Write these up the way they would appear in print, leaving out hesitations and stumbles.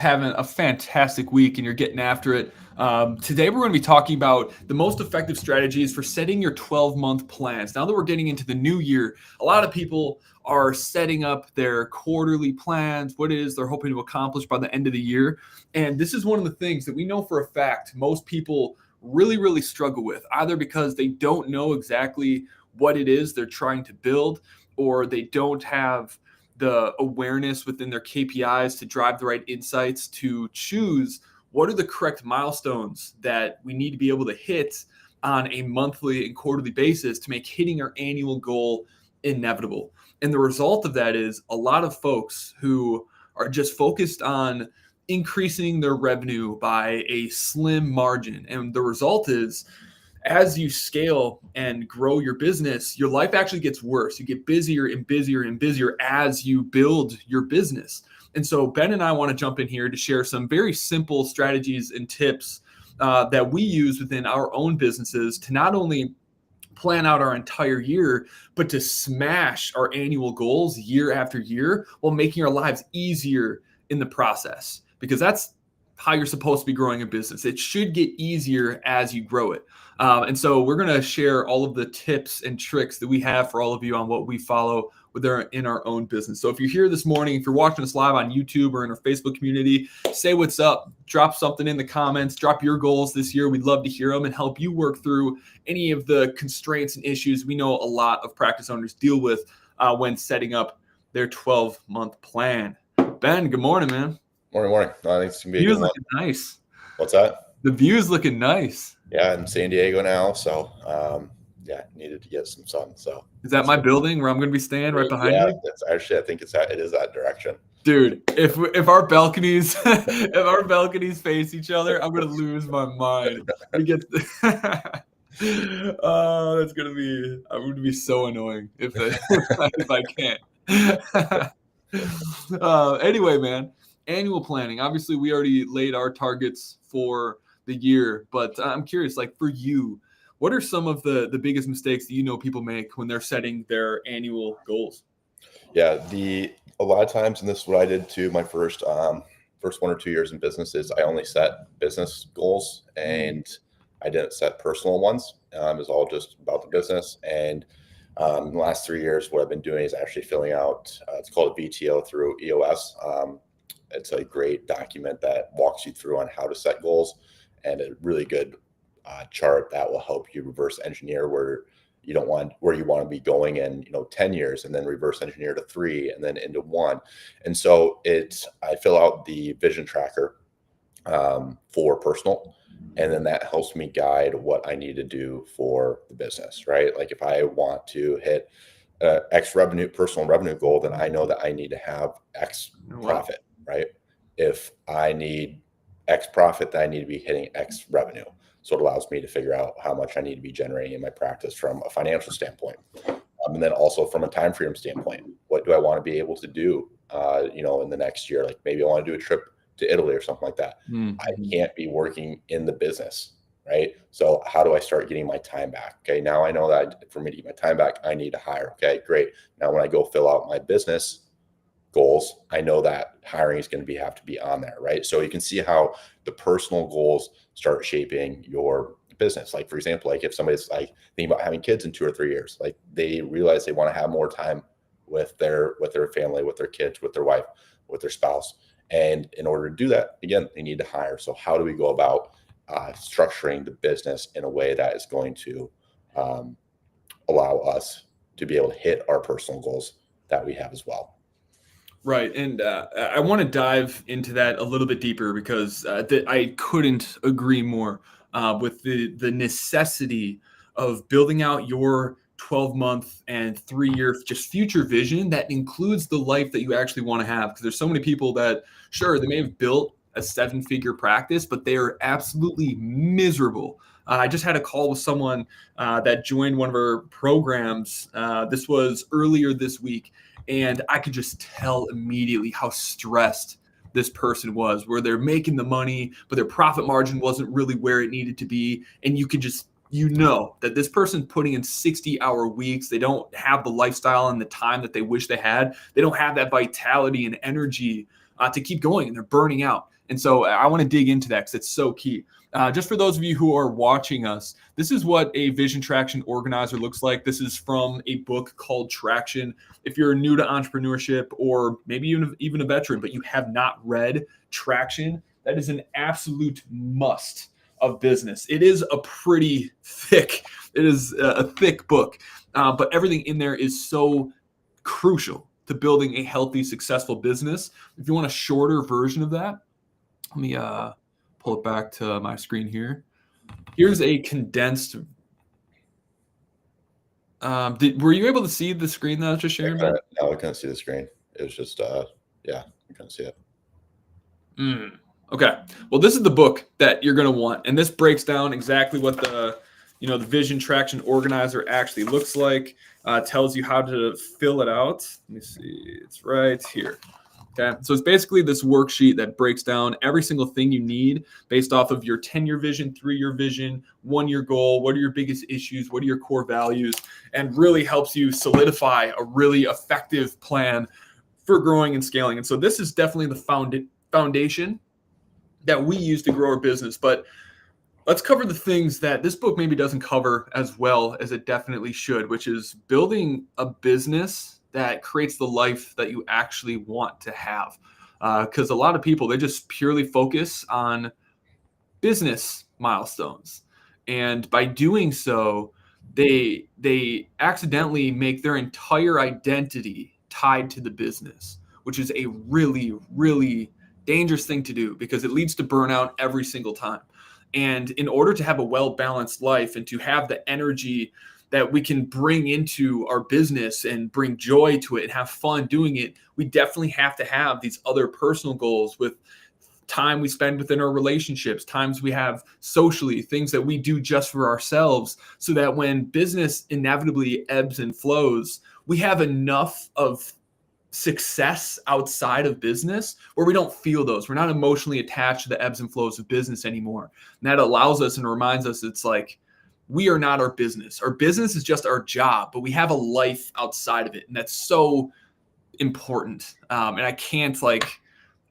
having a fantastic week and you're getting after it. Today, we're going to be talking about the most effective strategies for setting your 12-month plans. Now that we're getting into the new year, a lot of people are setting up their quarterly plans, what it is they're hoping to accomplish by the end of the year. And this is one of the things that we know for a fact most people really, really struggle with, either because they don't know exactly what it is they're trying to build, or they don't have the awareness within their KPIs to drive the right insights to choose what are the correct milestones that we need to be able to hit on a monthly and quarterly basis to make hitting our annual goal inevitable. And the result of that is a lot of folks who are just focused on increasing their revenue by a slim margin. And the result is, as you scale and grow your business, your life actually gets worse. You get busier and busier and busier as you build your business. And so Ben and I want to jump in here to share some very simple strategies and tips that we use within our own businesses to not only plan out our entire year, but to smash our annual goals year after year while making our lives easier in the process. Because that's how you're supposed to be growing a business. It should get easier as you grow it. And so we're going to share all of the tips and tricks that we have for all of you on what we follow in our own business. So if you're here this morning, if you're watching us live on YouTube or in our Facebook community, say what's up, drop something in the comments, drop your goals this year. We'd love to hear them and help you work through any of the constraints and issues we know a lot of practice owners deal with when setting up their 12-month plan. Ben, good morning, man. Morning. I think it's going to be a good one. Looking nice. What's that? The view's looking nice. Yeah, I'm in San Diego now, so needed to get some sun. So is that my building where I'm going to be staying right behind you? Yeah, actually, I think it is that direction. Dude, if our balconies face each other, I'm going to lose my mind. I'm going to be so annoying if I can't. Anyway, man. Annual planning. Obviously, we already laid our targets for the year, but I'm curious, like for you, what are some of the biggest mistakes that people make when they're setting their annual goals? Yeah, a lot of times, and this is what I did too, my first 1 or 2 years in business is I only set business goals and I didn't set personal ones. It was all just about the business. And in the last 3 years, what I've been doing is actually filling out, it's called a VTO through EOS. It's a great document that walks you through on how to set goals, and a really good chart that will help you reverse engineer where you want to be going in 10 years, and then reverse engineer to 3 and then into 1. And so I fill out the vision tracker for personal, and then that helps me guide what I need to do for the business, right? Like if I want to hit X personal revenue goal, then I know that I need to have X profit. Right? If I need X profit, then I need to be hitting X revenue. So it allows me to figure out how much I need to be generating in my practice from a financial standpoint. And then also from a time freedom standpoint, what do I want to be able to do, in the next year? Like maybe I want to do a trip to Italy or something like that. Mm-hmm. I can't be working in the business, right? So how do I start getting my time back? Okay, now I know that for me to get my time back, I need to hire. Okay, great. Now when I go fill out my business goals, I know that hiring is going to have to be on there, right? So you can see how the personal goals start shaping your business. Like for example, like if somebody's like thinking about having kids in 2 or 3 years, like they realize they want to have more time with their family, with their kids, with their wife, with their spouse. And in order to do that, again, they need to hire. So how do we go about structuring the business in a way that is going to allow us to be able to hit our personal goals that we have as well? Right. And I want to dive into that a little bit deeper because I couldn't agree more with the necessity of building out your 12-month and 3-year just future vision that includes the life that you actually want to have. Because there's so many people that, sure, they may have built a 7-figure practice, but they are absolutely miserable. I just had a call with someone that joined one of our programs. This was earlier this week. And I could just tell immediately how stressed this person was, where they're making the money, but their profit margin wasn't really where it needed to be. And you could just, that this person putting in 60-hour weeks, they don't have the lifestyle and the time that they wish they had. They don't have that vitality and energy to keep going, and they're burning out. And so I want to dig into that because it's so key. Just for those of you who are watching us, this is what a vision traction organizer looks like. This is from a book called Traction. If you're new to entrepreneurship, or maybe even a veteran, but you have not read Traction, that is an absolute must of business. It is a pretty thick, it is a thick book, but everything in there is so crucial to building a healthy, successful business. If you want a shorter version of that, let me pull it back to my screen here. Here's a condensed. Were you able to see the screen that I was just sharing? No, I couldn't see the screen. It was just, yeah, I couldn't see it. Okay. Well, this is the book that you're going to want, and this breaks down exactly what the vision traction organizer actually looks like. Tells you how to fill it out. Let me see. It's right here. Okay, so it's basically this worksheet that breaks down every single thing you need based off of your 10-year vision, 3-year vision, 1-year goal. What are your biggest issues? What are your core values? And really helps you solidify a really effective plan for growing and scaling. And so this is definitely the foundation that we use to grow our business. But let's cover the things that this book maybe doesn't cover as well as it definitely should, which is building a business that creates the life that you actually want to have. Because a lot of people, they just purely focus on business milestones. And by doing so, they accidentally make their entire identity tied to the business, which is a really, really dangerous thing to do because it leads to burnout every single time. And in order to have a well-balanced life and to have the energy that we can bring into our business and bring joy to it and have fun doing it, we definitely have to have these other personal goals with time we spend within our relationships, times we have socially, things that we do just for ourselves, so that when business inevitably ebbs and flows, we have enough of success outside of business where we don't feel those. We're not emotionally attached to the ebbs and flows of business anymore. And that allows us and reminds us it's like, we are not our business. Our business is just our job, but we have a life outside of it. And that's so important. And I can't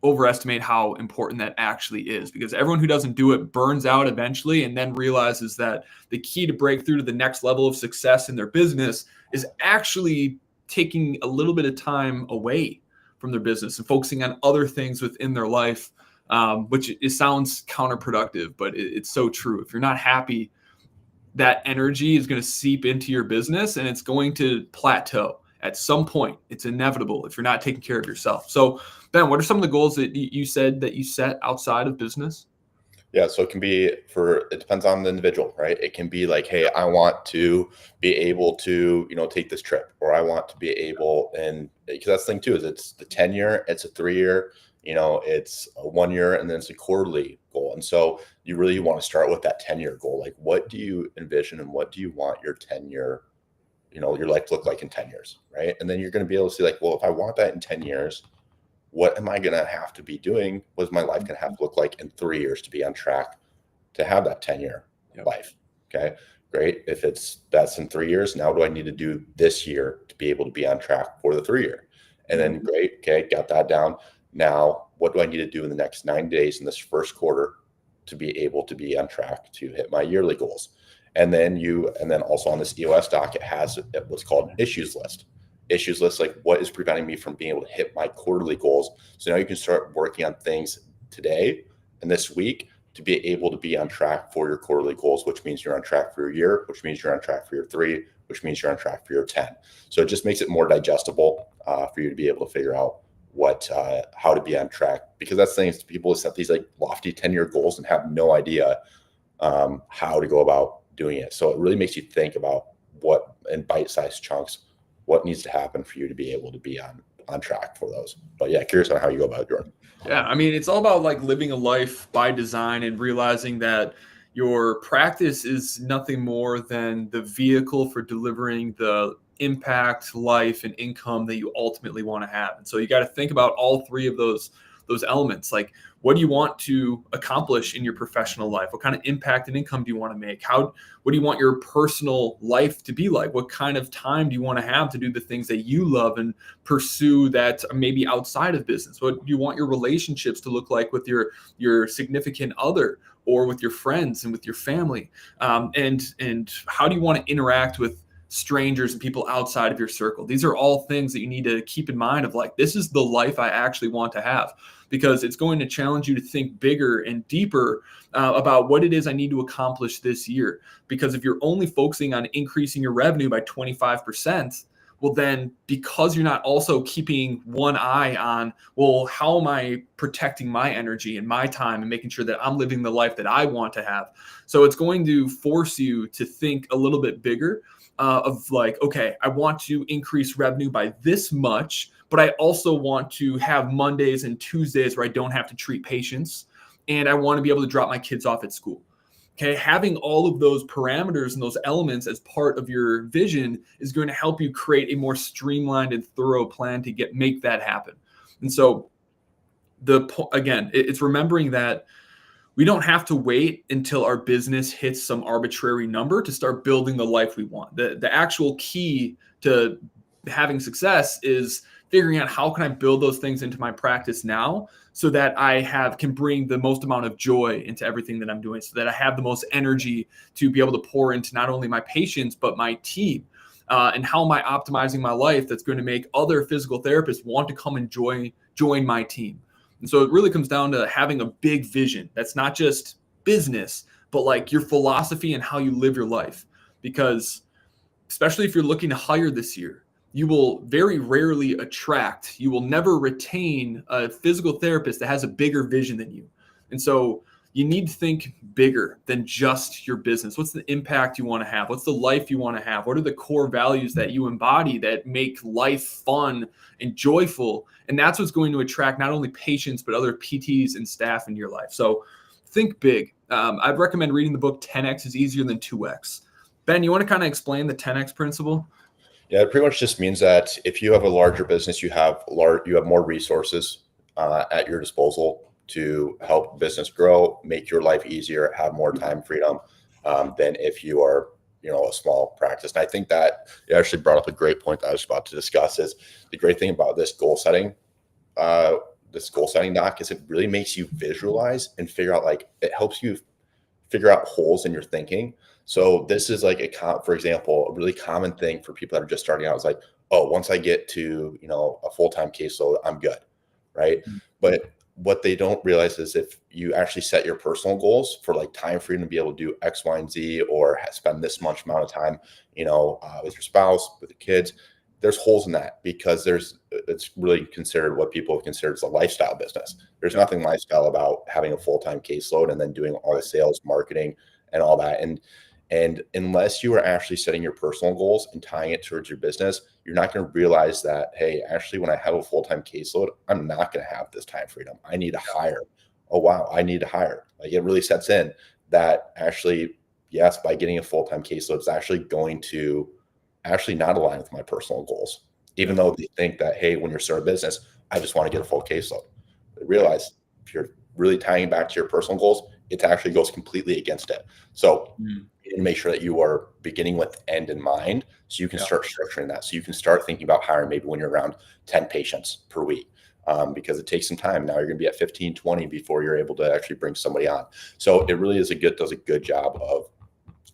overestimate how important that actually is, because everyone who doesn't do it burns out eventually and then realizes that the key to break through to the next level of success in their business is actually taking a little bit of time away from their business and focusing on other things within their life, which it sounds counterproductive, but it's so true. If you're not happy, that energy is going to seep into your business and it's going to plateau at some point. It's inevitable if you're not taking care of yourself. So Ben, what are some of the goals that you said that you set outside of business? Yeah, so it can be it depends on the individual, right? It can be like, hey, I want to be able to, take this trip, or I want to be able, and because that's the thing too, is it's the 10-year, it's a 3-year, it's a 1 year, and then it's a quarterly goal. And so you really want to start with that 10-year goal. Like, what do you envision and what do you want your 10-year, your life to look like in 10 years, right? And then you're going to be able to see like, well, if I want that in 10 years, what am I going to have to be doing? What is my life going to have to look like in 3 years to be on track to have that 10-year life? Okay, great. If that's in 3 years, now what do I need to do this year to be able to be on track for the 3-year? And then great. Okay, got that down. Now, what do I need to do in the next 9 days in this first quarter to be able to be on track to hit my yearly goals? And then also on this EOS doc, it has what's called an issues list. Issues list, like what is preventing me from being able to hit my quarterly goals. So now you can start working on things today and this week to be able to be on track for your quarterly goals, which means you're on track for your year, which means you're on track for your 3, which means you're on track for your 10. So it just makes it more digestible for you to be able to figure out how to be on track, because that's the thing is people set these like lofty 10-year goals and have no idea how to go about doing it. So it really makes you think about what in bite-sized chunks, what needs to happen for you to be able to be on track for those. But yeah, curious on how you go about it, Jordan. Yeah, I mean, it's all about like living a life by design and realizing that your practice is nothing more than the vehicle for delivering the impact, life, and income that you ultimately want to have. And so you got to think about all 3 of those those elements. Like, what do you want to accomplish in your professional life? What kind of impact and income do you want to make? What do you want your personal life to be like? What kind of time do you want to have to do the things that you love and pursue that are maybe outside of business? What do you want your relationships to look like with your significant other or with your friends and with your family? And how do you want to interact with strangers and people outside of your circle? These are all things that you need to keep in mind of, like, this is the life I actually want to have, because it's going to challenge you to think bigger and deeper about what it is I need to accomplish this year. Because if you're only focusing on increasing your revenue by 25%, well, then because you're not also keeping one eye on, well, how am I protecting my energy and my time and making sure that I'm living the life that I want to have? So it's going to force you to think a little bit bigger of like, okay, I want to increase revenue by this much, but I also want to have Mondays and Tuesdays where I don't have to treat patients, and I want to be able to drop my kids off at school. Okay, having all of those parameters and those elements as part of your vision is going to help you create a more streamlined and thorough plan to make that happen. And so again, it's remembering that we don't have to wait until our business hits some arbitrary number to start building the life we want. The actual key to having success is figuring out how can I build those things into my practice now so that I can bring the most amount of joy into everything that I'm doing, so that I have the most energy to be able to pour into not only my patients, but my team. And how am I optimizing my life that's going to make other physical therapists want to come and join my team? And so it really comes down to having a big vision. That's not just business, but like your philosophy and how you live your life. Because especially if you're looking to hire this year, you will very rarely you will never retain a physical therapist that has a bigger vision than you. And so you need to think bigger than just your business. What's the impact you want to have? What's the life you want to have? What are the core values that you embody that make life fun and joyful? And that's what's going to attract not only patients, but other PTs and staff in your life. So think big. I'd recommend reading the book 10X is Easier Than 2X. Ben, you want to kind of explain the 10X principle? Yeah, it pretty much just means that if you have a larger business, you have more resources at your disposal to help business grow, make your life easier, have more time freedom than if you are, a small practice. And I think that you actually brought up a great point that I was about to discuss. Is the great thing about this goal setting doc is it really makes you visualize and figure out, like, it helps you figure out holes in your thinking. So this is like for example, a really common thing for people that are just starting out is like, oh, once I get to, a full-time caseload, I'm good. Right. Mm-hmm. But what they don't realize is if you actually set your personal goals for like time freedom to be able to do X, Y, and Z, or spend this much amount of time, with your spouse, with your kids, there's holes in that because it's really considered what people have considered as a lifestyle business. There's nothing lifestyle about having a full-time caseload and then doing all the sales, marketing, and all that. And unless you are actually setting your personal goals and tying it towards your business, you're not going to realize that, hey, actually, when I have a full-time caseload, I'm not going to have this time freedom. I need to hire. Oh, wow, I need to hire. Like, it really sets in that actually, yes, by getting a full-time caseload, it's actually going to actually not align with my personal goals. Even though they think that, hey, when you're starting a business, I just want to get a full caseload. They realize if you're really tying it back to your personal goals, it actually goes completely against it. So you need to make sure that you are beginning with end in mind so you can start structuring that. So you can start thinking about hiring maybe when you're around 10 patients per week because it takes some time. Now you're going to be at 15, 20 before you're able to actually bring somebody on. So it really does a good job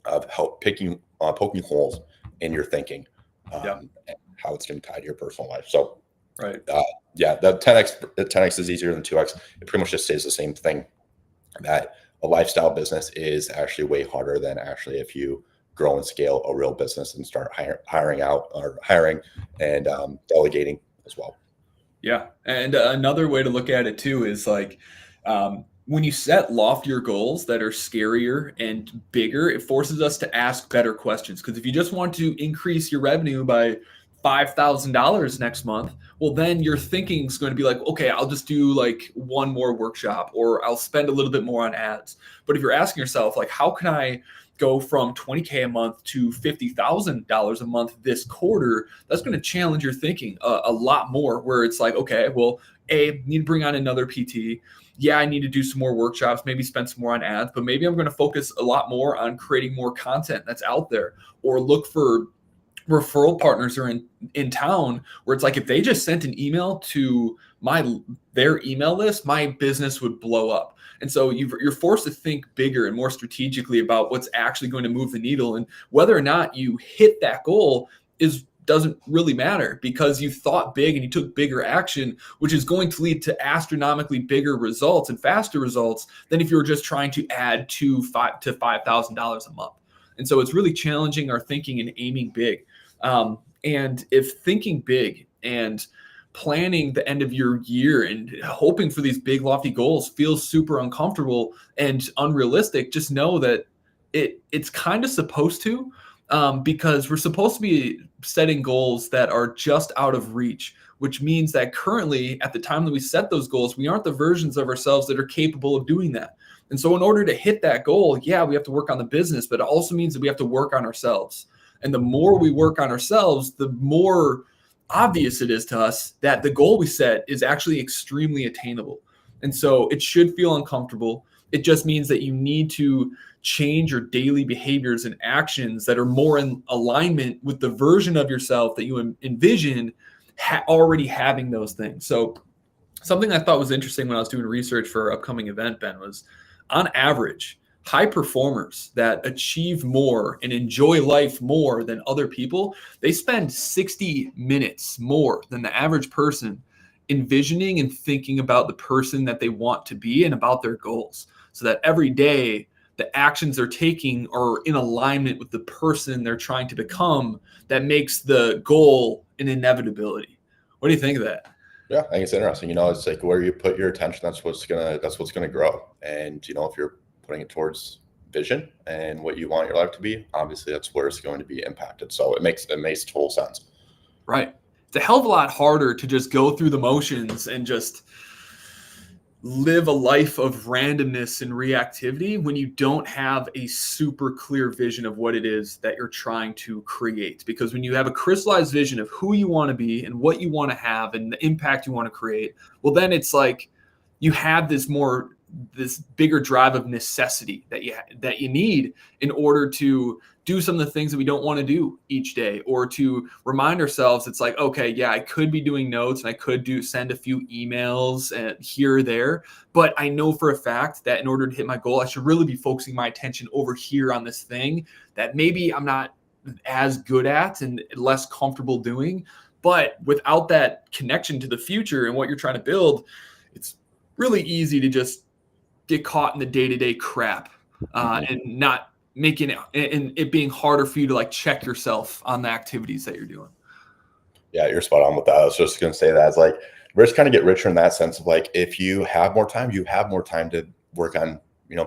of poking holes in your thinking and how it's going to tie to your personal life. So right. The 10X is easier than 2X. It pretty much just says the same thing, that a lifestyle business is actually way harder than actually if you grow and scale a real business and start hiring and delegating as well. Yeah. And another way to look at it too is like when you set loftier goals that are scarier and bigger, it forces us to ask better questions. Because if you just want to increase your revenue by $5,000 next month, well, then your thinking is going to be like, okay, I'll just do like one more workshop, or I'll spend a little bit more on ads. But if you're asking yourself, like, how can I go from $20K a month to $50,000 a month this quarter, that's going to challenge your thinking a lot more, where it's like, okay, well, need to bring on another PT. Yeah, I need to do some more workshops, maybe spend some more on ads, but maybe I'm going to focus a lot more on creating more content that's out there, or look for referral partners are in town where it's like, if they just sent an email to their email list, my business would blow up. And so you're forced to think bigger and more strategically about what's actually going to move the needle, and whether or not you hit that goal doesn't really matter, because you thought big and you took bigger action, which is going to lead to astronomically bigger results and faster results than if you were just trying to add $5,000 to $5,000 a month. And so it's really challenging our thinking and aiming big. And if thinking big and planning the end of your year and hoping for these big lofty goals feels super uncomfortable and unrealistic, just know that it's kind of supposed to, because we're supposed to be setting goals that are just out of reach, which means that currently, at the time that we set those goals, we aren't the versions of ourselves that are capable of doing that. And so in order to hit that goal, yeah, we have to work on the business, but it also means that we have to work on ourselves. And the more we work on ourselves, the more obvious it is to us that the goal we set is actually extremely attainable. And so it should feel uncomfortable. It just means that you need to change your daily behaviors and actions that are more in alignment with the version of yourself that you envision already having those things. So something I thought was interesting when I was doing research for our upcoming event, Ben, was on average, high performers that achieve more and enjoy life more than other people, they spend 60 minutes more than the average person envisioning and thinking about the person that they want to be and about their goals, so that every day the actions they're taking are in alignment with the person they're trying to become. That makes the goal an inevitability. What do you think of that? Yeah, I think it's interesting. It's like where you put your attention, that's what's gonna grow. And if you're putting it towards vision and what you want your life to be, obviously that's where it's going to be impacted. So it makes total sense. Right. It's a hell of a lot harder to just go through the motions and just live a life of randomness and reactivity when you don't have a super clear vision of what it is that you're trying to create. Because when you have a crystallized vision of who you want to be and what you want to have and the impact you want to create, well, then it's like you have this bigger drive of necessity that you need in order to do some of the things that we don't want to do each day, or to remind ourselves it's like, okay, yeah, I could be doing notes and I could send a few emails and here or there, but I know for a fact that in order to hit my goal, I should really be focusing my attention over here on this thing that maybe I'm not as good at and less comfortable doing. But without that connection to the future and what you're trying to build, it's really easy to just get caught in the day-to-day crap and not making it, and it being harder for you to like check yourself on the activities that you're doing. Yeah, you're spot on with that. I was just going to say that. It's like, we're just kind of get richer in that sense of like, if you have more time, to work on,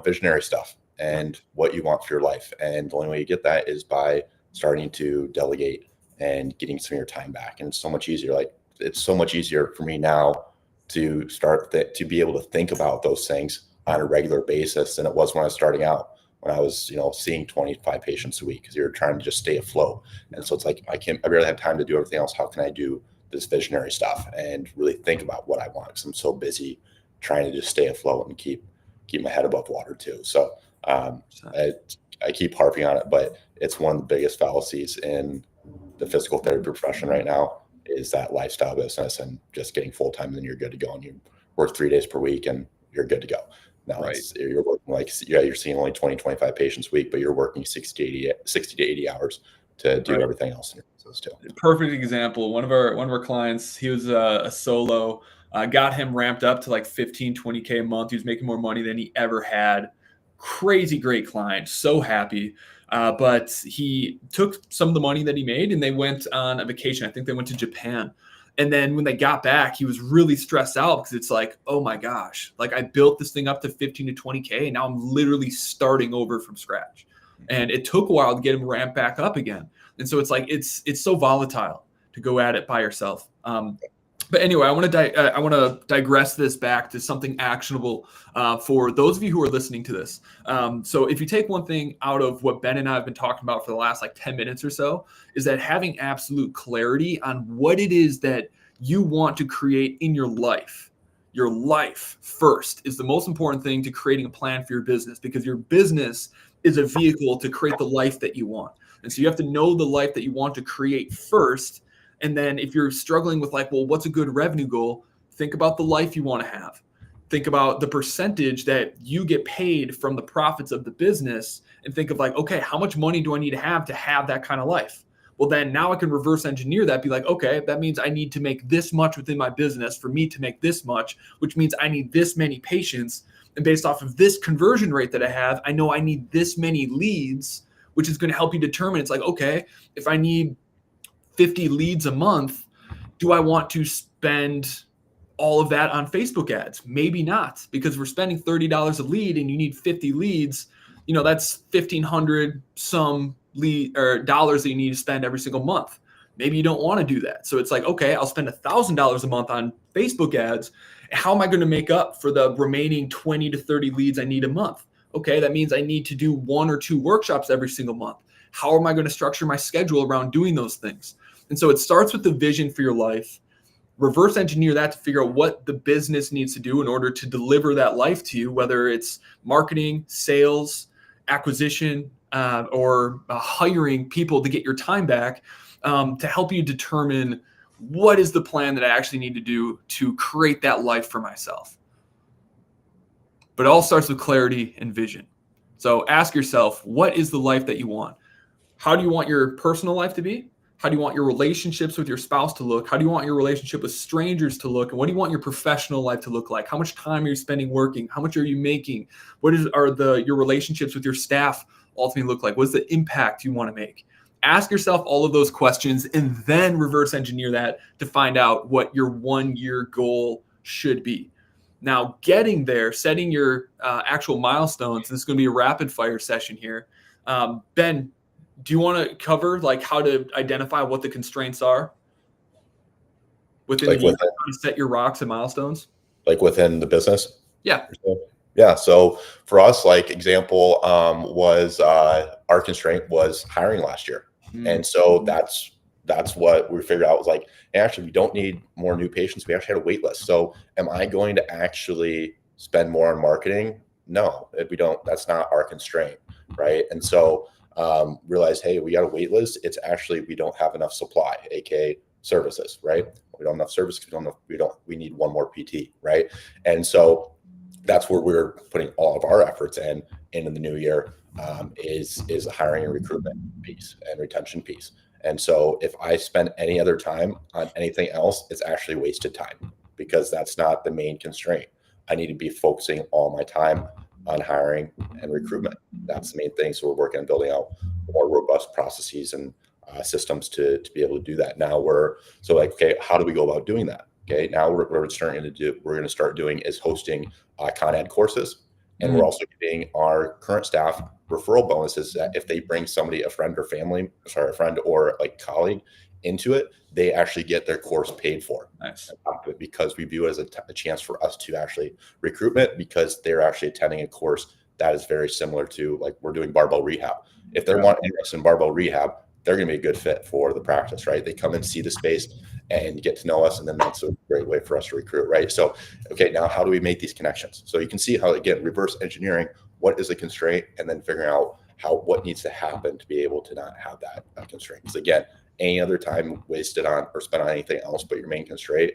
visionary stuff and what you want for your life. And the only way you get that is by starting to delegate and getting some of your time back. And it's so much easier. Like, it's so much easier for me now to start to be able to think about those things on a regular basis than it was when I was starting out, when I was, seeing 25 patients a week, because you're trying to just stay afloat. And so it's like, I barely have time to do everything else. How can I do this visionary stuff and really think about what I want? Because I'm so busy trying to just stay afloat and keep my head above water too. So I keep harping on it, but it's one of the biggest fallacies in the physical therapy profession right now, is that lifestyle business and just getting full-time and then you're good to go. And you work 3 days per week and you're good to go. Now, right, you're working you're seeing only 20, 25 patients a week, but you're working 60 to 80 hours to do everything else in your business too. Perfect example. One of our clients, he was a solo, got him ramped up to like 15, 20K a month. He was making more money than he ever had. Crazy great client. So happy. But he took some of the money that he made and they went on a vacation. I think they went to Japan. And then when they got back, he was really stressed out because it's like, oh my gosh, like I built this thing up to 15 to 20K and now I'm literally starting over from scratch. And it took a while to get him ramped back up again. And so it's like, it's so volatile to go at it by yourself. But anyway, I want to digress this back to something actionable for those of you who are listening to this. So if you take one thing out of what Ben and I have been talking about for the last like 10 minutes or so, is that having absolute clarity on what it is that you want to create in your life. Your life first is the most important thing to creating a plan for your business, because your business is a vehicle to create the life that you want. And so you have to know the life that you want to create first. And then if you're struggling with like, well, what's a good revenue goal? Think about the life you want to have. Think about the percentage that you get paid from the profits of the business, and think of like, okay, how much money do I need to have that kind of life? Well, then now I can reverse engineer that, be like, okay, that means I need to make this much within my business for me to make this much, which means I need this many patients. And based off of this conversion rate that I have, I know I need this many leads, which is going to help you determine, it's like, okay, if I need 50 leads a month, do I want to spend all of that on Facebook ads? Maybe not, because we're spending $30 a lead and you need 50 leads. That's 1,500 some lead or dollars that you need to spend every single month. Maybe you don't want to do that. So it's like, okay, I'll spend $1,000 a month on Facebook ads. How am I going to make up for the remaining 20 to 30 leads I need a month? Okay, that means I need to do 1 or 2 workshops every single month. How am I going to structure my schedule around doing those things? And so it starts with the vision for your life. Reverse engineer that to figure out what the business needs to do in order to deliver that life to you, whether it's marketing, sales, acquisition, or hiring people to get your time back, to help you determine what is the plan that I actually need to do to create that life for myself. But it all starts with clarity and vision. So ask yourself, what is the life that you want? How do you want your personal life to be? How do you want your relationships with your spouse to look? How do you want your relationship with strangers to look? And what do you want your professional life to look like? How much time are you spending working? How much are you making? What are your relationships with your staff ultimately look like? What's the impact you want to make? Ask yourself all of those questions and then reverse engineer that to find out what your 1-year goal should be. Now, getting there, setting your actual milestones, this is going to be a rapid fire session here. Ben, do you want to cover like how to identify what the constraints are within the year, how to set your rocks and milestones? Like within the business? Yeah. Yeah. So for us, like example, was our constraint was hiring last year. And so that's what we figured out was like, actually, we don't need more new patients. We actually had a wait list. So am I going to actually spend more on marketing? No, we don't. That's not our constraint. Right. And so realized, hey, we got a wait list. It's actually, we don't have enough supply, aka services, right? We don't have enough services. We need one more PT, right? And so that's where we're putting all of our efforts in the new year, is a hiring and recruitment piece and retention piece. And so if I spend any other time on anything else, it's actually wasted time, because that's not the main constraint. I need to be focusing all my time on hiring and recruitment. That's the main thing. So we're working on building out more robust processes and systems to be able to do that. Now okay, how do we go about doing that? Okay, now we're going to start doing is hosting Con Ed courses. And we're also giving our current staff referral bonuses that if they bring a friend or like colleague into it, they actually get their course paid for. Nice. Because we view it as a chance for us to actually recruitment, because they're actually attending a course that is very similar to, like, we're doing barbell rehab. If they're interested in barbell rehab, they're going to be a good fit for the practice, right? They come and see the space and get to know us, and then that's a great way for us to recruit, right? So, okay, now how do we make these connections? So you can see how, again, reverse engineering what is a constraint, and then figuring out what needs to happen to be able to not have that constraint. Because again, any other time wasted on or spent on anything else but your main constraint,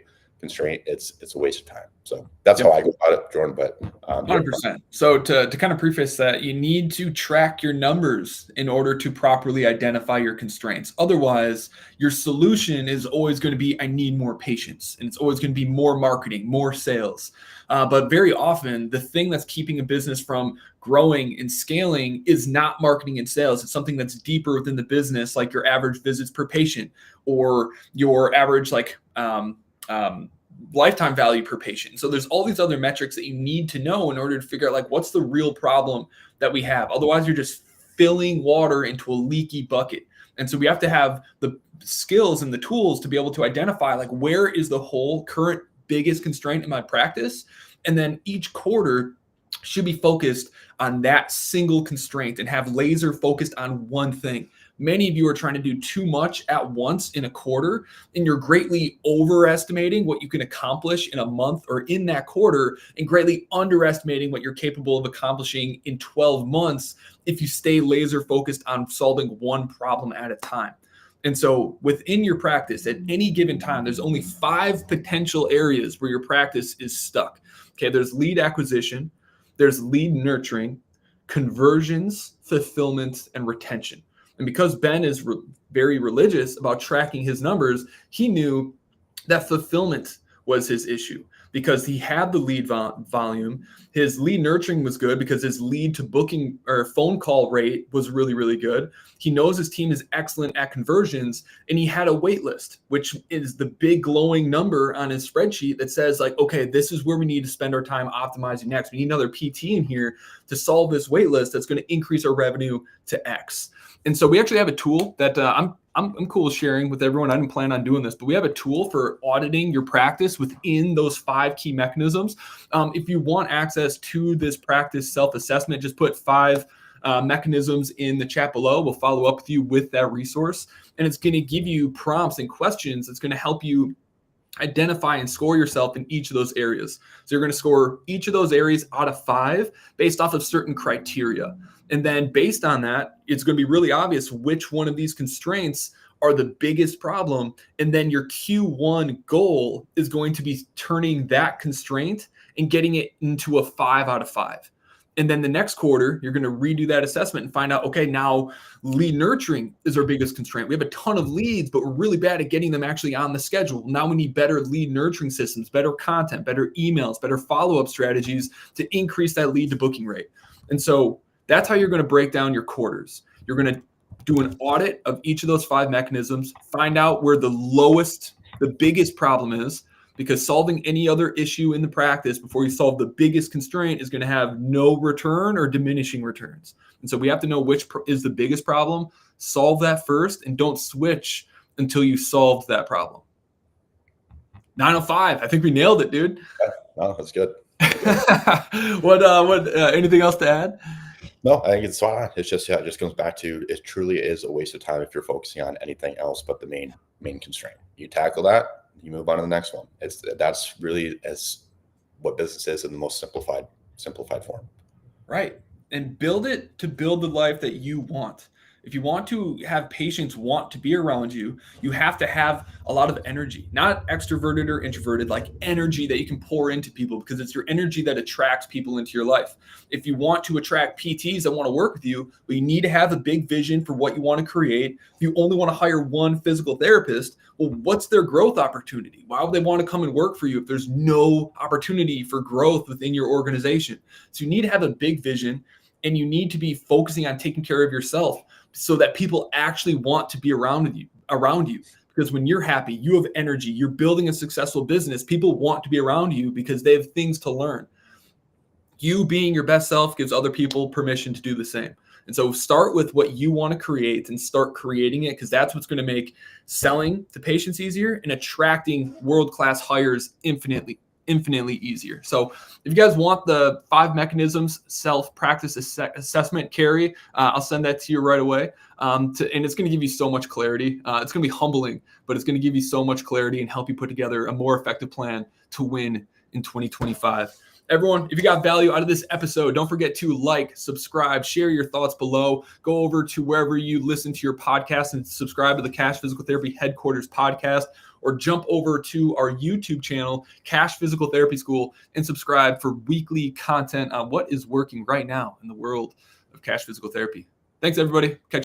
it's a waste of time. So that's how I go about it, Jordan. But 100%. So to kind of preface that, you need to track your numbers in order to properly identify your constraints. Otherwise, your solution is always going to be, I need more patients, and it's always going to be more marketing, more sales. But very often, the thing that's keeping a business from growing and scaling is not marketing and sales. It's something that's deeper within the business, like your average visits per patient, or your average lifetime value per patient. So there's all these other metrics that you need to know in order to figure out, like, what's the real problem that we have. Otherwise, you're just filling water into a leaky bucket. And so we have to have the skills and the tools to be able to identify, like, where is the whole current biggest constraint in my practice? And then each quarter, should be focused on that single constraint and have laser focused on one thing. Many of you are trying to do too much at once in a quarter, and you're greatly overestimating what you can accomplish in a month or in that quarter, and greatly underestimating what you're capable of accomplishing in 12 months if you stay laser focused on solving one problem at a time. And so within your practice, at any given time, there's only 5 potential areas where your practice is stuck. Okay, there's lead acquisition, there's lead nurturing, conversions, fulfillment, and retention. And because Ben is very religious about tracking his numbers, he knew that fulfillment was his issue because he had the lead volume. His lead nurturing was good because his lead to booking or phone call rate was really, really good. He knows his team is excellent at conversions, and he had a wait list, which is the big glowing number on his spreadsheet that says like, okay, this is where we need to spend our time optimizing next. We need another PT in here to solve this wait list that's going to increase our revenue to X. And so we actually have a tool that I'm cool with sharing with everyone. I didn't plan on doing this, but we have a tool for auditing your practice within those 5 key mechanisms. If you want access to this practice self-assessment, just put 5 mechanisms in the chat below. We'll follow up with you with that resource, and it's going to give you prompts and questions that's going to help you identify and score yourself in each of those areas. So you're going to score each of those areas out of 5 based off of certain criteria. And then based on that, it's going to be really obvious which one of these constraints are the biggest problem. And then your Q1 goal is going to be turning that constraint and getting it into a 5 out of 5. And then the next quarter, you're going to redo that assessment and find out, okay, now lead nurturing is our biggest constraint. We have a ton of leads, but we're really bad at getting them actually on the schedule. Now we need better lead nurturing systems, better content, better emails, better follow-up strategies to increase that lead to booking rate. And so that's how you're going to break down your quarters. You're going to do an audit of each of those 5 mechanisms, find out where the biggest problem is, because solving any other issue in the practice before you solve the biggest constraint is going to have no return or diminishing returns. And so we have to know which is the biggest problem, solve that first, and don't switch until you solved that problem. 9:05. I think we nailed it, dude. Yeah, no, that's good. What anything else to add? No, I think it's spot on. It's just, it just comes back to, it truly is a waste of time if you're focusing on anything else but the main constraint. You tackle that, you move on to the next one. That's really as what business is in the most simplified form. Right. And build it to build the life that you want. If you want to have patients want to be around you, you have to have a lot of energy, not extroverted or introverted, like energy that you can pour into people, because it's your energy that attracts people into your life. If you want to attract PTs that want to work with you, well, you need to have a big vision for what you want to create. If you only want to hire one physical therapist, well, what's their growth opportunity? Why would they want to come and work for you if there's no opportunity for growth within your organization? So you need to have a big vision, and you need to be focusing on taking care of yourself so that people actually want to be around you. Because when you're happy, you have energy, you're building a successful business, people want to be around you because they have things to learn. You being your best self gives other people permission to do the same. And so start with what you want to create and start creating it, because that's what's going to make selling to patients easier and attracting world-class hires infinitely easier. So if you guys want the 5 mechanisms self-practice assessment, Carrie, I'll send that to you right away. And it's going to give you so much clarity. It's going to be humbling, but it's going to give you so much clarity and help you put together a more effective plan to win in 2025. Everyone, if you got value out of this episode, don't forget to like, subscribe, share your thoughts below. Go over to wherever you listen to your podcast and subscribe to the Cash Physical Therapy Headquarters podcast, or jump over to our YouTube channel, Cash Physical Therapy School, and subscribe for weekly content on what is working right now in the world of Cash Physical Therapy. Thanks, everybody. Catch